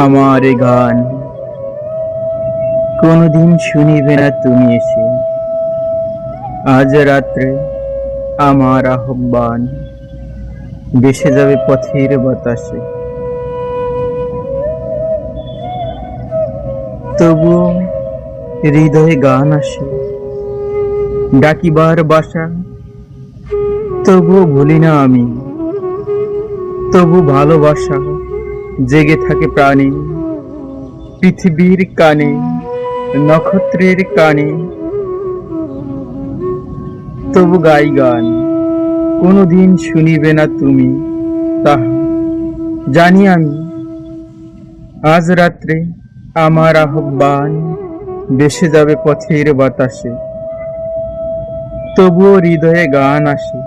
আমার এ গান কোনদিন শুনিবে না তুমি এসে। আজ রাত্রে আমার আহ্বান ভেসে যাবে পথের বাতাসে। তবুও হৃদয়ে গান আসে ডাকিবার বাসা। তবুও ভুলি না আমি, তবু ভালোবাসা জেগে থাকে প্রাণে। পৃথিবীর কানে, নক্ষত্রের কানে, তবু গাই গান কোনদিন শুনিবে না তুমি তাহা জানি আমি। আজ রাত্রে আমার আহ্বান ভেসে যাবে পথের বাতাসে। তবুও হৃদয়ে গান আসে